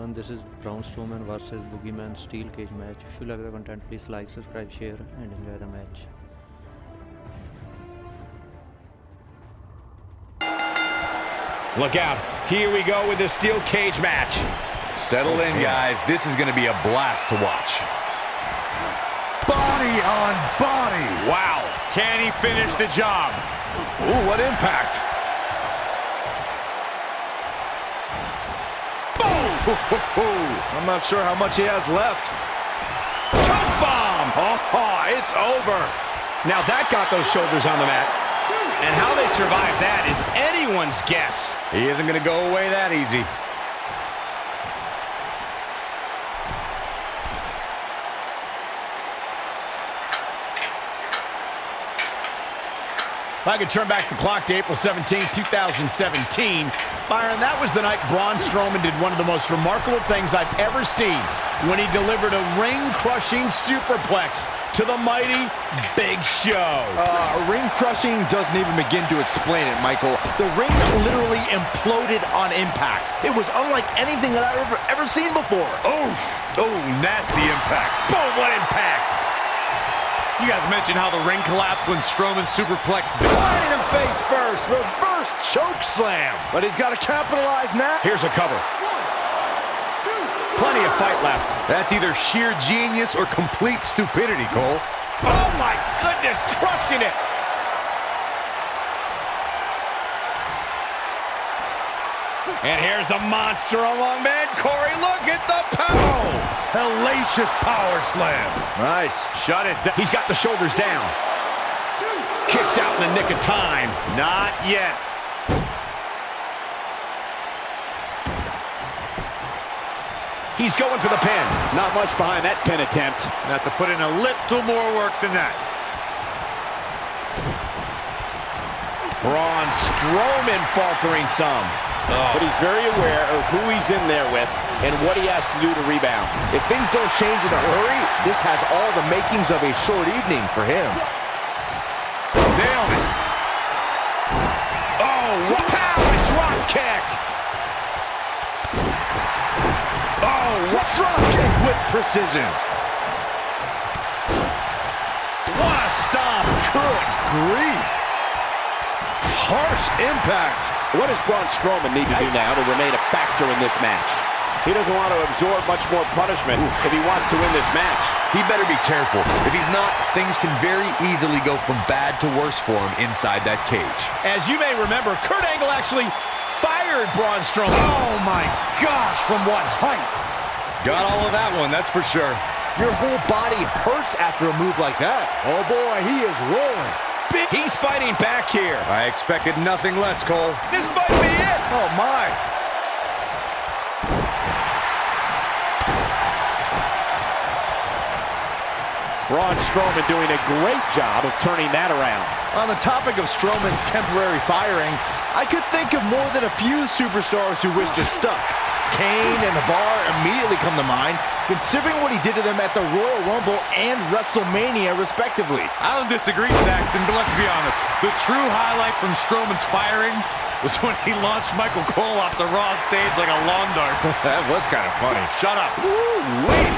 everyone, this is Braun Strowman versus Boogeyman steel cage match. If you like the content, please like, subscribe, share and enjoy the match. Look out, here we go with the steel cage match. Settle in, guys. This is going to be a blast to watch. Body on body. Wow, can he finish the job? Ooh, what impact. I'm not sure how much he has left. Choke bomb! Oh, it's over. Now that got those shoulders on the mat. And how they survived that is anyone's guess. He isn't going to go away that easy. If I could turn back the clock to April 17, 2017, Byron, that was the night Braun Strowman did one of the most remarkable things I've ever seen when he delivered a ring-crushing superplex to the mighty Big Show. Ring-crushing doesn't even begin to explain it, Michael. The ring literally imploded on impact. It was unlike anything that I've ever seen before. Oh, nasty impact. Boom, what impact! You guys mentioned how the ring collapsed when Strowman superplexed. Landing him face first. Reverse choke slam. But he's got to capitalize now. Here's a cover. Plenty of fight left. That's either sheer genius or complete stupidity, Cole. Oh my goodness, crushing it. And here's the monster among men, Corey. Look at the power. Hellacious power slam. Nice. Shut it down. He's got the shoulders down. Kicks out in the nick of time. Not yet. He's going for the pin. Not much behind that pin attempt. Have to put in a little more work than that. Braun Strowman faltering some. But he's very aware of who he's in there with and what he has to do to rebound. If things don't change in a hurry, this has all the makings of a short evening for him. Nailed it. Oh, pow, a drop kick. Oh, Drop kick with precision. what a stomp. Good grief. Harsh impact. What does Braun Strowman need to do now to remain a factor in this match? He doesn't want to absorb much more punishment if he wants to win this match. He better be careful. If he's not, things can very easily go from bad to worse for him inside that cage. As you may remember, Kurt Angle actually fired Braun Strowman. Oh my gosh, from what heights? Got all of that one, that's for sure. Your whole body hurts after a move like that. Oh boy, he is rolling. He's fighting back here. I expected nothing less, Cole. This might be it. Oh my. Braun Strowman doing a great job of turning that around. On the topic of Strowman's temporary firing, I could think of more than a few superstars who wished it stuck. Kane and The Bar immediately come to mind, considering what he did to them at the Royal Rumble and WrestleMania, respectively. I don't disagree, Saxton, but let's be honest. The true highlight from Strowman's firing was when he launched Michael Cole off the Raw stage like a lawn dart. That was kind of funny. Shut up. Woo-wee.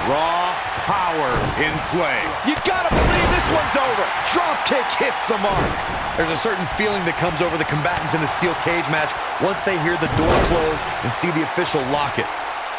Raw power in play. You gotta believe this one's over. Drop kick hits the mark. There's a certain feeling that comes over the combatants in a steel cage match once they hear the door close and see the official lock it.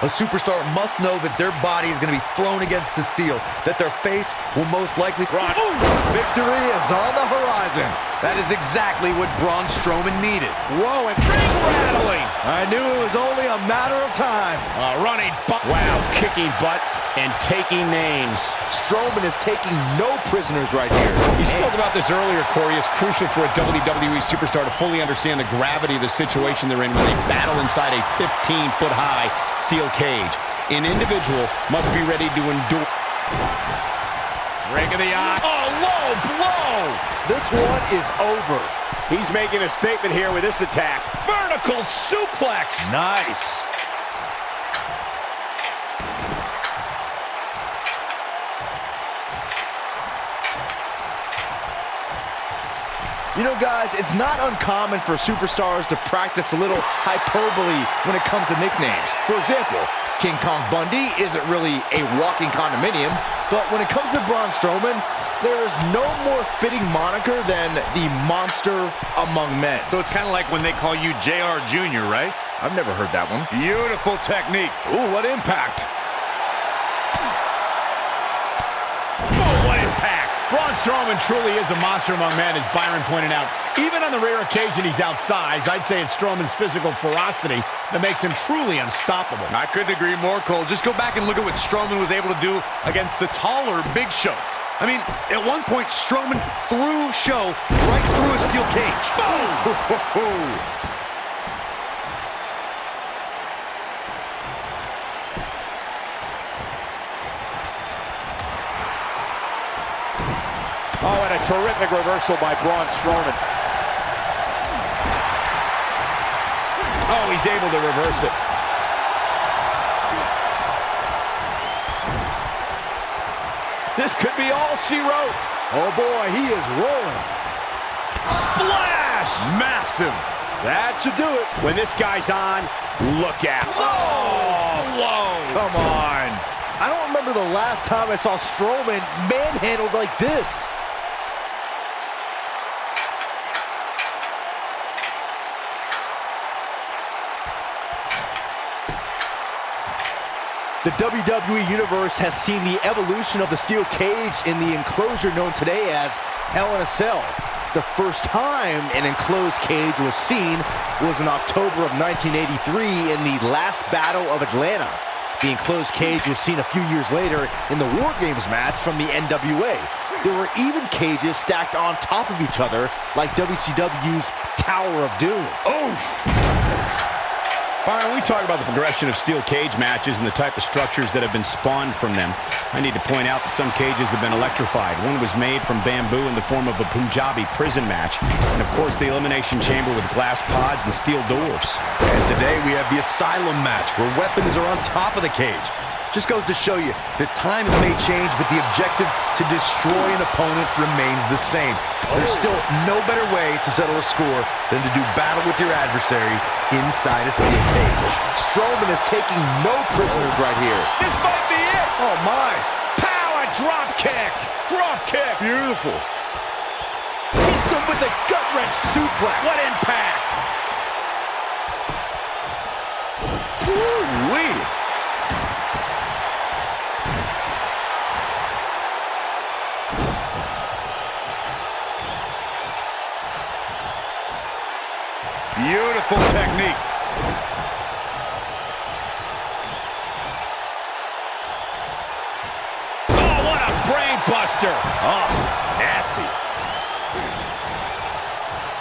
A superstar must know that their body is going to be thrown against the steel, that their face will most likely... Victory is on the horizon. That is exactly what Braun Strowman needed. Whoa, and ring rattling. I knew it was only a matter of time. Running butt. Wow, kicking butt and taking names. Strowman is taking no prisoners right here. You spoke about this earlier, Corey. It's crucial for a WWE superstar to fully understand the gravity of the situation they're in when they battle inside a 15-foot-high steel cage. An individual must be ready to endure. Ring of the eye. Oh, low blow. This one is over. He's making a statement here with this attack. Vertical suplex. Nice. You know, guys, it's not uncommon for superstars to practice a little hyperbole when it comes to nicknames. For example, King Kong Bundy isn't really a walking condominium, but when it comes to Braun Strowman, there is no more fitting moniker than the monster among men. So it's kind of like when they call you JR Jr., right? I've never heard that one. Beautiful technique. Ooh, what impact. Oh, what impact! Braun Strowman truly is a monster among men, as Byron pointed out. Even on the rare occasion he's outsized, I'd say it's Strowman's physical ferocity that makes him truly unstoppable. I couldn't agree more, Cole. Just go back and look at what Strowman was able to do against the taller Big Show. I mean, at one point, Strowman threw Show right through a steel cage. Boom! Oh, and a terrific reversal by Braun Strowman. Oh, he's able to reverse it. This could be all she wrote. Oh boy, he is rolling. Splash! Massive. That should do it. When this guy's on, look out. Whoa! Come on. I don't remember the last time I saw Strowman manhandled like this. The WWE Universe has seen the evolution of the steel cage in the enclosure known today as Hell in a Cell. The first time an enclosed cage was seen was in October of 1983 in the last Battle of Atlanta. The enclosed cage was seen a few years later in the War Games match from the NWA. There were even cages stacked on top of each other like WCW's Tower of Doom. Byron, we talk about the progression of steel cage matches and the type of structures that have been spawned from them. I need to point out that some cages have been electrified. One was made from bamboo in the form of a Punjabi prison match. And of course, the elimination chamber with glass pods and steel doors. And today we have the Asylum match, where weapons are on top of the cage. Just goes to show you that times may change, but the objective to destroy an opponent remains the same. There's still no better way to settle a score than to do battle with your adversary inside a steel cage. Strowman is taking no prisoners right here. This might be it. Oh my. Power drop kick! Drop kick! Beautiful. Hits him with a gut-wrench suplex. What impact! Woo-wee. Beautiful technique. Oh, what a brain buster! Oh, nasty.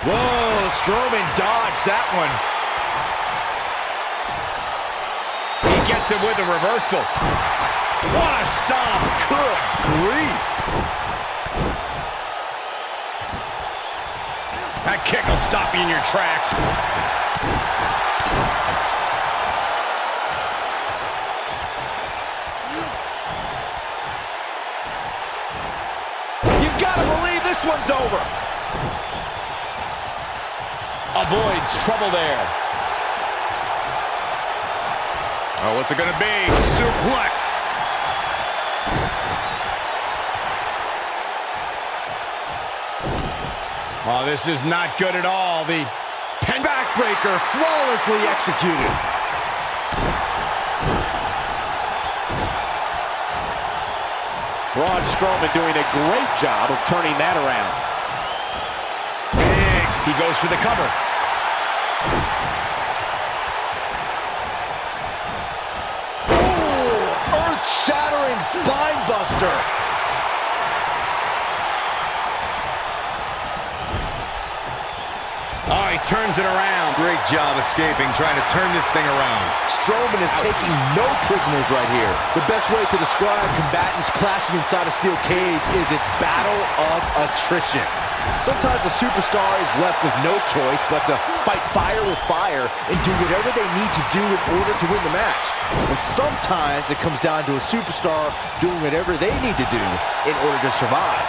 Whoa, Strowman dodged that one. He gets him with a reversal. What a stomp! Good grief. That kick will stop you in your tracks. You gotta believe this one's over. Avoids trouble there. Oh, what's it gonna be? Suplex. Oh, this is not good at all. The Backbreaker flawlessly executed. Braun Strowman doing a great job of turning that around. Biggs, he goes for the cover. Ooh, earth-shattering spine buster. Oh, he turns it around. Great job escaping, trying to turn this thing around. Strowman is taking no prisoners right here. The best way to describe combatants clashing inside a steel cage is its battle of attrition. Sometimes a superstar is left with no choice but to fight fire with fire and do whatever they need to do in order to win the match. And sometimes it comes down to a superstar doing whatever they need to do in order to survive.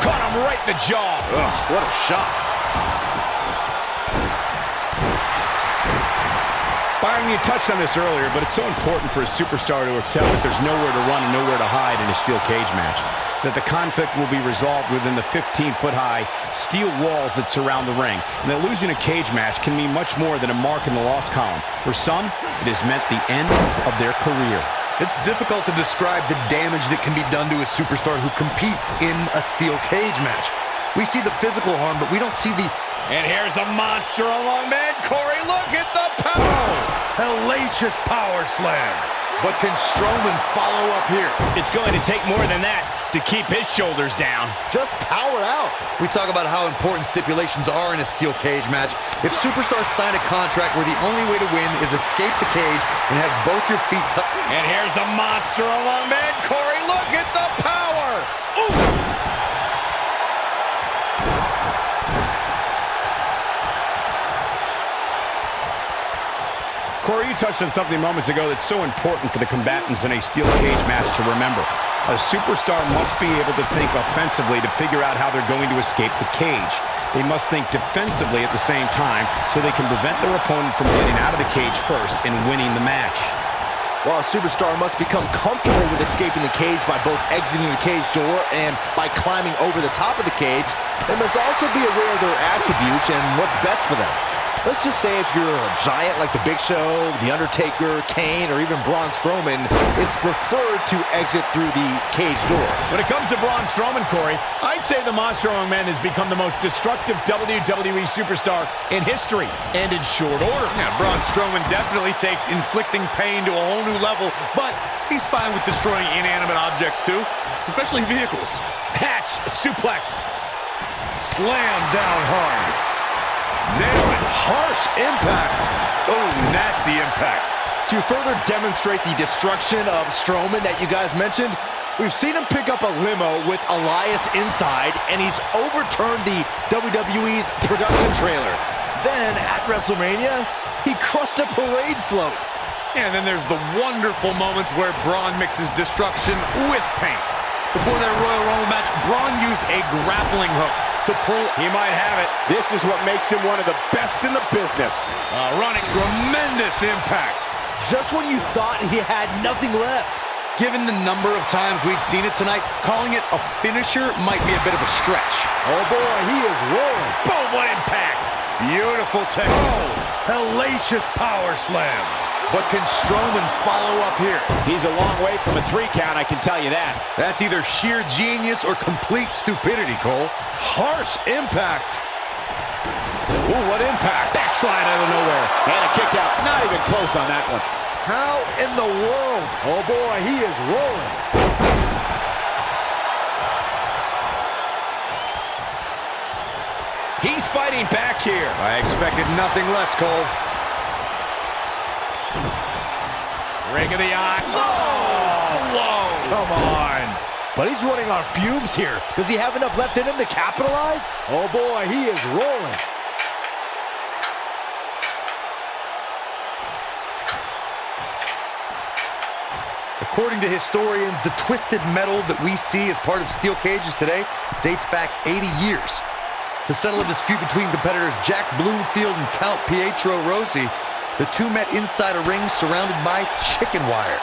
Caught him right in the jaw. Ugh, what a shot. Byron, you touched on this earlier, but it's so important for a superstar to accept that there's nowhere to run and nowhere to hide in a steel cage match. That the conflict will be resolved within the 15-foot-high steel walls that surround the ring. And that losing a cage match can mean much more than a mark in the loss column. For some, it has meant the end of their career. It's difficult to describe the damage that can be done to a superstar who competes in a steel cage match. We see the physical harm, but we don't see the... And here's the monster among men. Corey, look at the power! hellacious power slam. But can Strowman follow up here? It's going to take more than that to keep his shoulders down. Just power out. We talk about how important stipulations are in a steel cage match. If superstars sign a contract where the only way to win is escape the cage and have both your feet And here's the monster among men. Corey, look at the power! Ooh! Corey, you touched on something moments ago that's so important for the combatants in a steel cage match to remember. A superstar must be able to think offensively to figure out how they're going to escape the cage. They must think defensively at the same time so they can prevent their opponent from getting out of the cage first and winning the match. While a superstar must become comfortable with escaping the cage by both exiting the cage door and by climbing over the top of the cage, they must also be aware of their attributes and what's best for them. Let's just say if you're a giant like The Big Show, The Undertaker, Kane, or even Braun Strowman, it's preferred to exit through the cage door. When it comes to Braun Strowman, Corey, I'd say the Monster Among Men has become the most destructive WWE superstar in history, and in short order. Yeah, Braun Strowman definitely takes inflicting pain to a whole new level, but he's fine with destroying inanimate objects too, especially vehicles. Patch, suplex. Slam down hard. Nailed it. Harsh impact. Oh, nasty impact. To further demonstrate the destruction of Strowman that you guys mentioned, we've seen him pick up a limo with Elias inside, and he's overturned the WWE's production trailer. Then, at WrestleMania, he crushed a parade float. And then there's the wonderful moments where Braun mixes destruction with pain. Before that Royal Rumble match, Braun used a grappling hook to pull. He might have it. This is what makes him one of the best in the business. Running tremendous impact. Just when you thought he had nothing left. Given the number of times we've seen it tonight, calling it a finisher might be a bit of a stretch. Oh boy, he is rolling. Boom, what impact. Beautiful technique. Oh, hellacious power slam. But can Strowman follow up here? He's a long way from a 3 count, I can tell you that. That's either sheer genius or complete stupidity, Cole. Harsh impact. Ooh, what impact. Backslide out of nowhere. And a kick out. Not even close on that one. How in the world? Oh boy, he is rolling. He's fighting back here. I expected nothing less, Cole. Ring of the eye. Oh, whoa. Come on. But he's running on fumes here. Does he have enough left in him to capitalize? Oh boy, he is rolling. According to historians, the twisted metal that we see as part of steel cages today dates back 80 years. To settle a dispute between competitors Jack Bloomfield and Count Pietro Rossi, the two met inside a ring surrounded by chicken wire.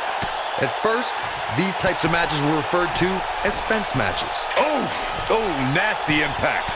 At first, these types of matches were referred to as fence matches. Oh, nasty impact.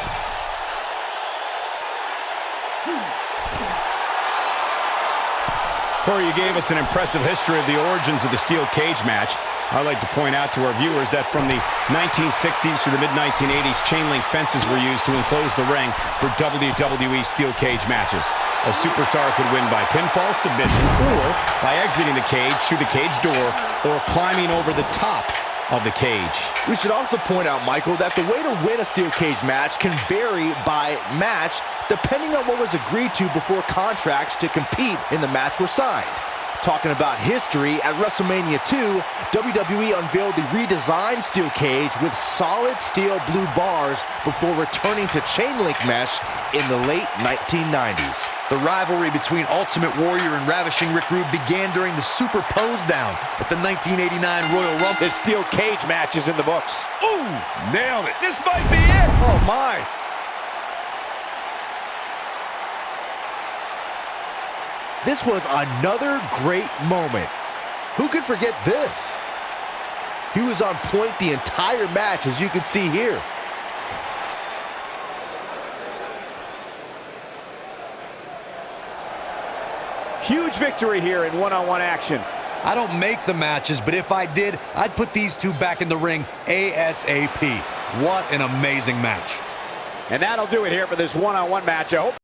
Corey, you gave us an impressive history of the origins of the steel cage match. I'd like to point out to our viewers that from the 1960s to the mid-1980s, chain link fences were used to enclose the ring for WWE steel cage matches. A superstar could win by pinfall, submission, or by exiting the cage through the cage door, or climbing over the top of the cage. We should also point out, Michael, that the way to win a steel cage match can vary by match depending on what was agreed to before contracts to compete in the match were signed. Talking about history, at WrestleMania 2, WWE unveiled the redesigned steel cage with solid steel blue bars before returning to chain link mesh in the late 1990s. The rivalry between Ultimate Warrior and Ravishing Rick Rude began during the Super Pose Down at the 1989 Royal Rumble. His steel cage match is in the books. Ooh, nailed it. This might be it. Oh my. This was another great moment. Who could forget this? He was on point the entire match, as you can see here. Huge victory here in one-on-one action. I don't make the matches, but if I did, I'd put these two back in the ring ASAP. What an amazing match. And that'll do it here for this one-on-one match. I hope